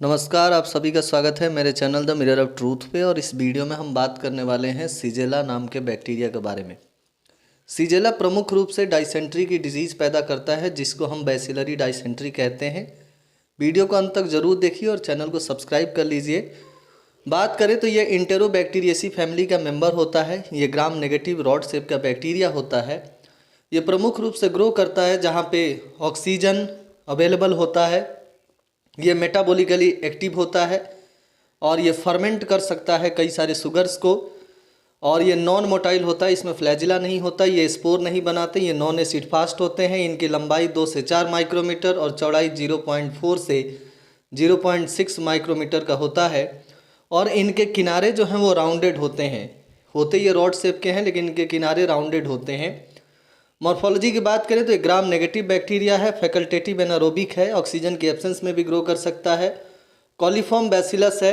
नमस्कार, आप सभी का स्वागत है मेरे channel the mirror of truth पे। और इस वीडियो में हम बात करने वाले हैं सीजेला नाम के बैक्टीरिया के बारे में। सीजेला प्रमुख रूप से डाइसेंट्री की डिजीज़ पैदा करता है, जिसको हम बैसिलरी डाइसेंट्री कहते हैं। वीडियो को अंत तक जरूर देखिए और चैनल को सब्सक्राइब कर लीजिए। बात करें तो ये इंटेरोबैक्टीरियेसी फैमिली का मेंबर होता है। ये ग्राम नेगेटिव रॉड शेप का बैक्टीरिया होता है। ये प्रमुख रूप से ग्रो करता है जहाँ पे ऑक्सीजन अवेलेबल होता है। ये मेटाबॉलिकली एक्टिव होता है और ये फर्मेंट कर सकता है कई सारे शुगर्स को। और ये नॉन मोटाइल होता है, इसमें फ्लैजिला नहीं होता, ये स्पोर नहीं बनाते, ये नॉन एसिड फास्ट होते हैं। इनकी लंबाई 2 से 4 माइक्रोमीटर और चौड़ाई 0.4 से 0.6 माइक्रोमीटर का होता है। और इनके किनारे जो हैं वो राउंडेड होते ये रॉड शेप के हैं, लेकिन इनके किनारे राउंडेड होते हैं। मॉर्फोलॉजी की बात करें तो एक ग्राम नेगेटिव बैक्टीरिया है, फैकल्टेटिव एनारोबिक है, ऑक्सीजन के एब्सेंस में भी ग्रो कर सकता है। कॉलीफॉर्म बैसिलस है,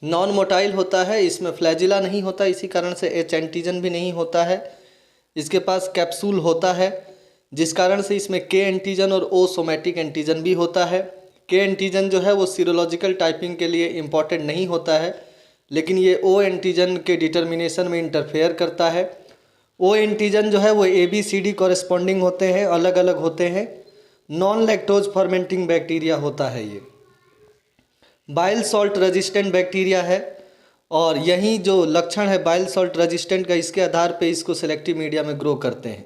नॉन मोटाइल होता है, इसमें फ्लैजिला नहीं होता, इसी कारण से एच एंटीजन भी नहीं होता है। इसके पास कैप्सूल होता है, जिस कारण से इसमें के एंटीजन और ओ सोमैटिक एंटीजन भी होता है। के एंटीजन जो है वो सीरोलॉजिकल टाइपिंग के लिए इम्पॉर्टेंट नहीं होता है, लेकिन ये ओ एंटीजन के डिटर्मिनेशन में इंटरफेयर करता है। ओ एंटीजन जो है वो ABCD कॉरेस्पॉन्डिंग होते हैं, अलग अलग होते हैं। नॉन लैक्टोज फर्मेंटिंग बैक्टीरिया होता है ये। बाइल सॉल्ट रेजिस्टेंट बैक्टीरिया है, और यही जो लक्षण है बाइल सॉल्ट रेजिस्टेंट का, इसके आधार पे इसको सेलेक्टिव मीडिया में ग्रो करते हैं।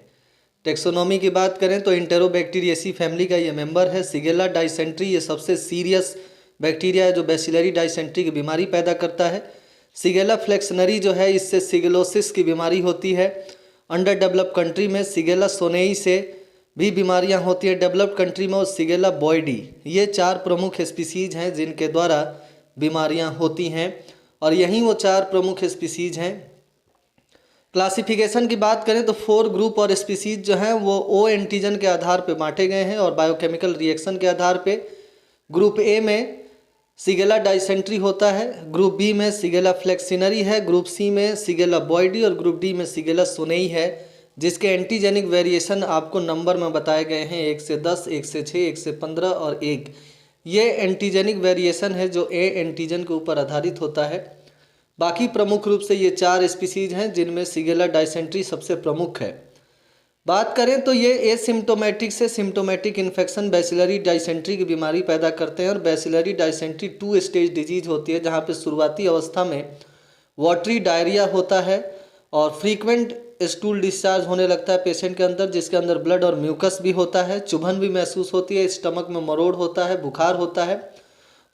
टेक्सोनोमी की बात करें तो इंटेरोबैक्टीरियेसी फैमिली का ये मेंबर है। सिगेला डाइसेंट्री ये सबसे सीरियस बैक्टीरिया है जो बैसिलरी डाइसेंट्री की बीमारी पैदा करता है। सिगेला फ्लेक्सनरी जो है, इससे सिगेलोसिस की बीमारी होती है। अंडर डेवलप्ड कंट्री में सिगेला सोनेई से भी बीमारियां होती है। डेवलप्ड कंट्री में और सिगेला बॉयडी, ये 4 प्रमुख स्पीसीज हैं जिनके द्वारा बीमारियां होती हैं, और यही वो 4 प्रमुख स्पीसीज हैं। क्लासिफिकेशन की बात करें तो 4 ग्रुप और स्पीसीज जो हैं वो ओ एंटीजन के आधार पर बांटे गए हैं और बायोकेमिकल रिएक्शन के आधार पे। ग्रुप ए में सिगेला डाइसेंट्री होता है, ग्रुप बी में सिगेला फ्लेक्सिनरी है, ग्रुप सी में सिगेला बॉयडी और ग्रुप डी में सिगेला सोनेई है, जिसके एंटीजेनिक वेरिएशन आपको नंबर में बताए गए हैं 1 से 10, 1 से 6, 1 से 15 और 1। ये एंटीजेनिक वेरिएशन है जो ए एंटीजन के ऊपर आधारित होता है। बाकी प्रमुख रूप से ये 4 स्पीसीज हैं जिनमें सिगेला डाइसेंट्री सबसे प्रमुख है। बात करें तो ये एसिम्टोमेटिक से सिम्टोमेटिक इन्फेक्शन बैसिलरी डाइसेंट्री की बीमारी पैदा करते हैं। और बैसिलरी डाइसेंट्री 2 स्टेज डिजीज होती है, जहाँ पे शुरुआती अवस्था में वाटरी डायरिया होता है और फ्रीक्वेंट स्टूल डिस्चार्ज होने लगता है पेशेंट के अंदर, जिसके अंदर ब्लड और म्यूकस भी होता है। चुभन भी महसूस होती है, स्टमक में मरोड़ होता है, बुखार होता है।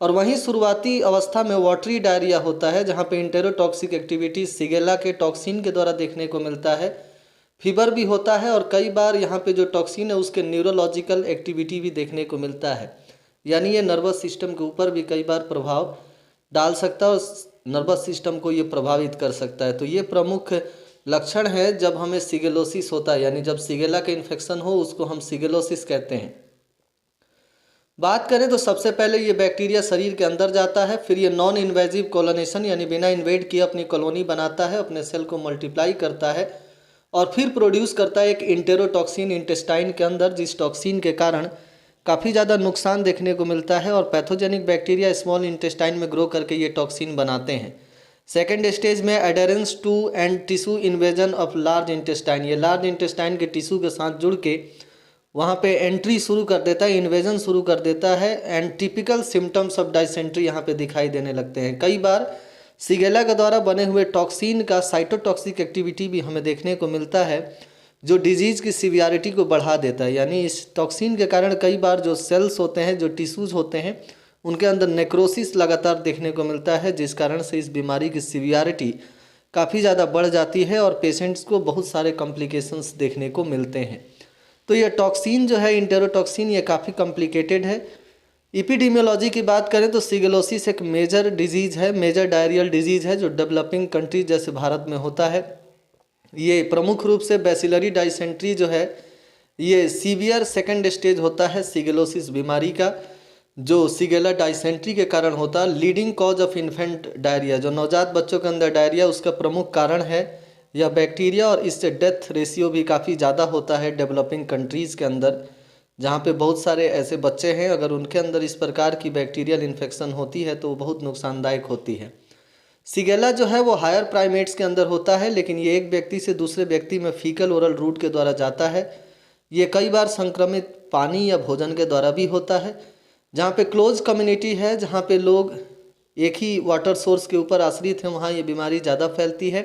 और वहीं शुरुआती अवस्था में वाटरी डायरिया होता है, जहाँ पे इंटेरोटॉक्सिक एक्टिविटी सिगेला के टॉक्सिन के द्वारा देखने को मिलता है। फीवर भी होता है और कई बार यहाँ पे जो टॉक्सिन है उसके न्यूरोलॉजिकल एक्टिविटी भी देखने को मिलता है, यानी ये नर्वस सिस्टम के ऊपर भी कई बार प्रभाव डाल सकता है और नर्वस सिस्टम को ये प्रभावित कर सकता है। तो ये प्रमुख लक्षण है जब हमें सिगेलोसिस होता है, यानी जब सिगेला का इन्फेक्शन हो उसको हम सिगेलोसिस कहते हैं। बात करें तो सबसे पहले ये बैक्टीरिया शरीर के अंदर जाता है, फिर ये नॉन इन्वेजिव कॉलोनेशन यानी बिना इन्वेड किए अपनी कॉलोनी बनाता है, अपने सेल को मल्टीप्लाई करता है और फिर प्रोड्यूस करता है एक इंटेरोटॉक्सिन इंटेस्टाइन के अंदर, जिस टॉक्सिन के कारण काफ़ी ज़्यादा नुकसान देखने को मिलता है। और पैथोजेनिक बैक्टीरिया स्मॉल इंटेस्टाइन में ग्रो करके ये टॉक्सिन बनाते हैं। सेकेंड स्टेज में adherence to and tissue invasion of large intestine, ये लार्ज इंटेस्टाइन के टिश्यू के साथ जुड़ के वहाँ पे एंट्री शुरू कर देता है, इन्वेजन शुरू कर देता है। And typical symptoms of dysentery यहाँ पे दिखाई देने लगते हैं। कई बार सिगेला के द्वारा बने हुए टॉक्सिन का साइटोटॉक्सिक एक्टिविटी भी हमें देखने को मिलता है, जो डिजीज़ की सीवियरिटी को बढ़ा देता है। यानी इस टॉक्सिन के कारण कई बार जो सेल्स होते हैं, जो टिश्यूज़ होते हैं, उनके अंदर नेक्रोसिस लगातार देखने को मिलता है, जिस कारण से इस बीमारी की सीवियरिटी काफ़ी ज़्यादा बढ़ जाती है और पेशेंट्स को बहुत सारे कॉम्प्लिकेशंस देखने को मिलते हैं। तो ये टॉक्सिन जो है इंटेरोटॉक्सिन, ये काफ़ी कॉम्प्लिकेटेड है। एपिडेमियोलॉजी की बात करें तो सिगेलोसिस एक मेजर डिजीज़ है, मेजर डायरियल डिजीज़ है जो डेवलपिंग कंट्रीज जैसे भारत में होता है। ये प्रमुख रूप से बैसिलरी डाइसेंट्री जो है ये सीवियर सेकंड स्टेज होता है सिगेलोसिस बीमारी का, जो सिगेला डाइसेंट्री के कारण होता है। Leading cause of infant diarrhoea, जो नवजात बच्चों के अंदर डायरिया उसका प्रमुख कारण है यह बैक्टीरिया, और इससे डेथ रेशियो भी काफ़ी ज़्यादा होता है डेवलपिंग कंट्रीज़ के अंदर, जहाँ पे बहुत सारे ऐसे बच्चे हैं, अगर उनके अंदर इस प्रकार की बैक्टीरियल इन्फेक्शन होती है तो वो बहुत नुकसानदायक होती है। सिगेला जो है वो हायर प्राइमेट्स के अंदर होता है, लेकिन ये एक व्यक्ति से दूसरे व्यक्ति में फीकल ओरल रूट के द्वारा जाता है। ये कई बार संक्रमित पानी या भोजन के द्वारा भी होता है। जहाँ पे क्लोज कम्युनिटी है, जहाँ पे लोग एक ही वाटर सोर्स के ऊपर आश्रित हैं, वहाँ ये बीमारी ज़्यादा फैलती है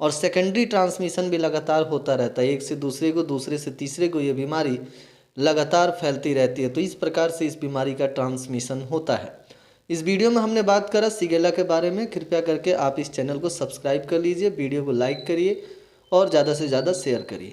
और सेकेंडरी ट्रांसमिशन भी लगातार होता रहता है। एक से दूसरे को, दूसरे से तीसरे को ये बीमारी लगातार फैलती रहती है। तो इस प्रकार से इस बीमारी का ट्रांसमिशन होता है। इस वीडियो में हमने बात करा सिगेला के बारे में। कृपया करके आप इस चैनल को सब्सक्राइब कर लीजिए, वीडियो को लाइक करिए और ज़्यादा से ज़्यादा शेयर करिए।